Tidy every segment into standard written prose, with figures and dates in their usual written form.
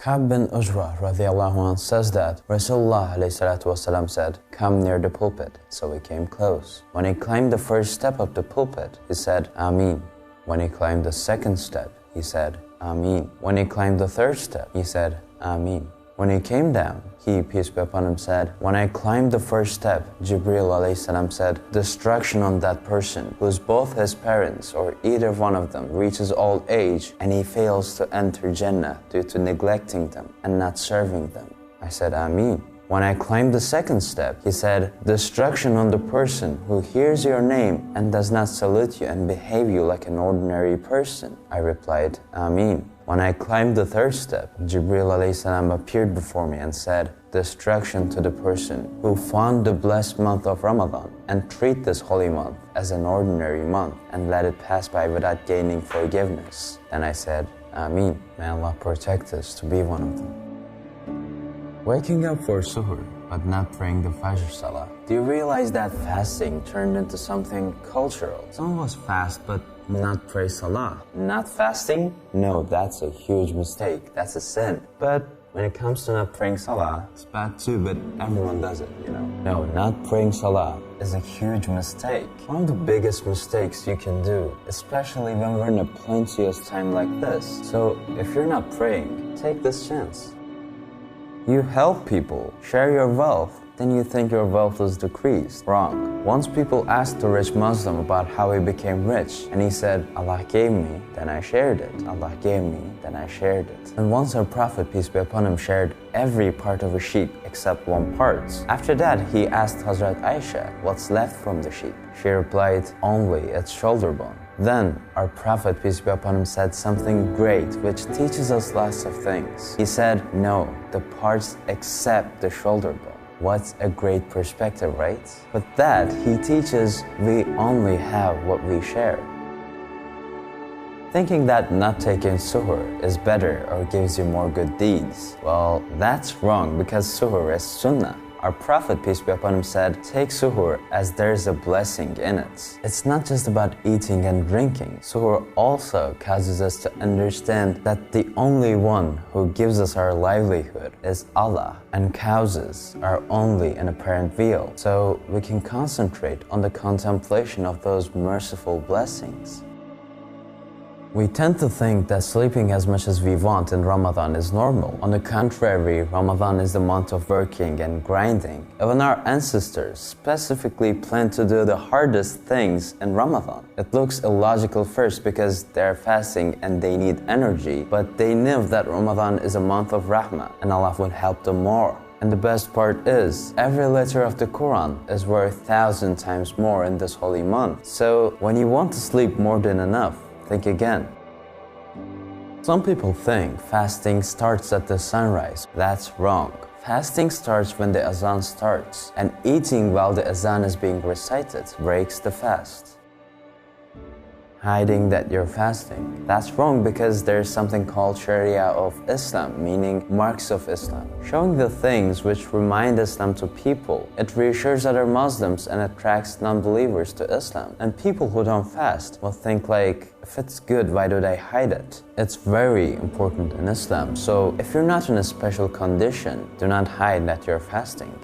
Ka'b bin Ujra radiallahu anh says that Rasulullah ﷺ said, "Come near the pulpit." So we came close. When he climbed the first step of the pulpit, he said, "Ameen." When he climbed the second step, he said, "Ameen." When he climbed the third step, he said, "Ameen." When he came down, he, peace be upon him, said, "When I climbed the first step," Jibreel ﷺ said, "Destruction on that person whose both his parents or either one of them reaches old age and he fails to enter Jannah due to neglecting them and not serving them." I said, "Ameen." When I climbed the second step, he said, "Destruction on the person who hears your name and does not salute you and behave you like an ordinary person." I replied, "Ameen." When I climbed the third step, Jibreel ﷺ appeared before me and said, "Destruction to the person who found the blessed month of Ramadan and treat this holy month as an ordinary month and let it pass by without gaining forgiveness." Then I said, "Ameen." May Allah protect us to be one of them. Waking up for suhoor but not praying the Fajr Salah. Do you realize that fasting turned into something cultural? Some of us fast but not pray Salah. Not fasting? No, that's a huge mistake. That's a sin. But when it comes to not praying Salah, it's bad too, but everyone does it, you know. No, not praying Salah is a huge mistake. One of the biggest mistakes you can do, especially when we're in a plenteous time like this. So if you're not praying, take this chance. You help people, share your wealth, then you think your wealth is decreased. Wrong. Once people asked the rich Muslim about how he became rich, and he said, "Allah gave me, then I shared it. Allah gave me, then I shared it." And once our Prophet, peace be upon him, shared every part of a sheep except one part. After that, he asked Hazrat Aisha, "What's left from the sheep?" She replied, "Only its shoulder bone." Then our Prophet, peace be upon him, said something great which teaches us lots of things. He said, "No, the parts except the shoulder bone." What a great perspective, right? With that, he teaches we only have what we share. Thinking that not taking suhoor is better or gives you more good deeds, well, that's wrong because suhoor is sunnah. Our Prophet, peace be upon him, said, "Take suhoor as there is a blessing in it." It's not just about eating and drinking. Suhoor also causes us to understand that the only one who gives us our livelihood is Allah, and causes are only an apparent veil, so we can concentrate on the contemplation of those merciful blessings. We tend to think that sleeping as much as we want in Ramadan is normal. On the contrary, Ramadan is the month of working and grinding. Even our ancestors specifically planned to do the hardest things in Ramadan. It looks illogical first because they're fasting and they need energy, but they knew that Ramadan is a month of rahmah and Allah would help them more. And the best part is, every letter of the Quran is worth 1,000 times more in this holy month. So when you want to sleep more than enough, think again. Some people think fasting starts at the sunrise. That's wrong. Fasting starts when the azan starts, and eating while the azan is being recited breaks the fast. Hiding that you're fasting. That's wrong because there's something called Sharia of Islam, meaning marks of Islam. Showing the things which remind Islam to people. It reassures other Muslims and attracts non-believers to Islam. And people who don't fast will think like, if it's good, why do they hide it? It's very important in Islam. So if you're not in a special condition, do not hide that you're fasting.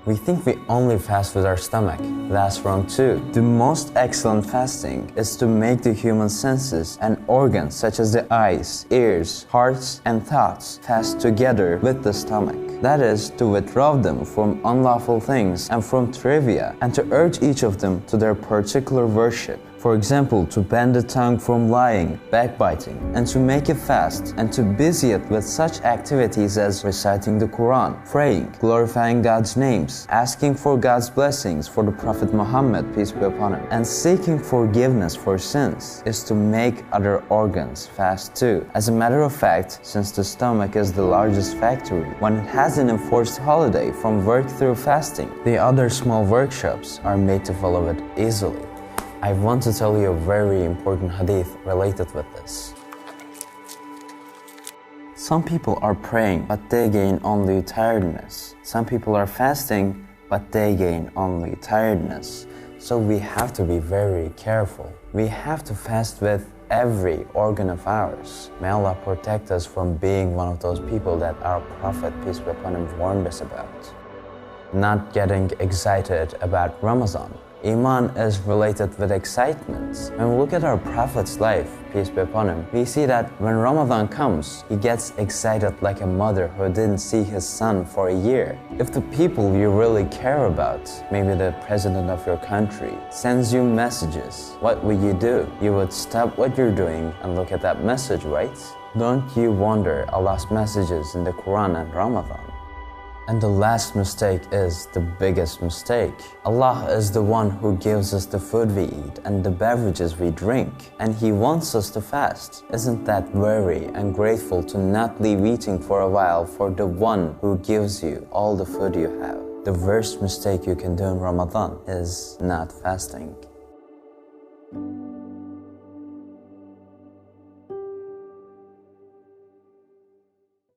We think we only fast with our stomach. That's wrong too. The most excellent fasting is to make the human senses and organs such as the eyes, ears, hearts, and thoughts fast together with the stomach. That is, to withdraw them from unlawful things and from trivia, and to urge each of them to their particular worship. For example, to ban the tongue from lying, backbiting, and to make it fast, and to busy it with such activities as reciting the Quran, praying, glorifying God's names, asking for God's blessings for the Prophet Muhammad, peace be upon him, and seeking forgiveness for sins, is to make other organs fast too. As a matter of fact, since the stomach is the largest factory, when it has an enforced holiday from work through fasting, the other small workshops are made to follow it easily. I want to tell you a very important hadith related with this. Some people are praying, but they gain only tiredness. Some people are fasting, but they gain only tiredness. So we have to be very careful. We have to fast with every organ of ours. May Allah protect us from being one of those people that our Prophet, peace be upon him, warned us about. Not getting excited about Ramadan. Iman is related with excitement. When we look at our Prophet's life, peace be upon him, we see that when Ramadan comes, he gets excited like a mother who didn't see his son for a year. If the people you really care about, maybe the president of your country, sends you messages, what would you do? You would stop what you're doing and look at that message, right? Don't you wonder Allah's messages in the Quran and Ramadan? And the last mistake is the biggest mistake. Allah is the one who gives us the food we eat and the beverages we drink, and He wants us to fast. Isn't that very ungrateful to not leave eating for a while for the one who gives you all the food you have? The worst mistake you can do in Ramadan is not fasting.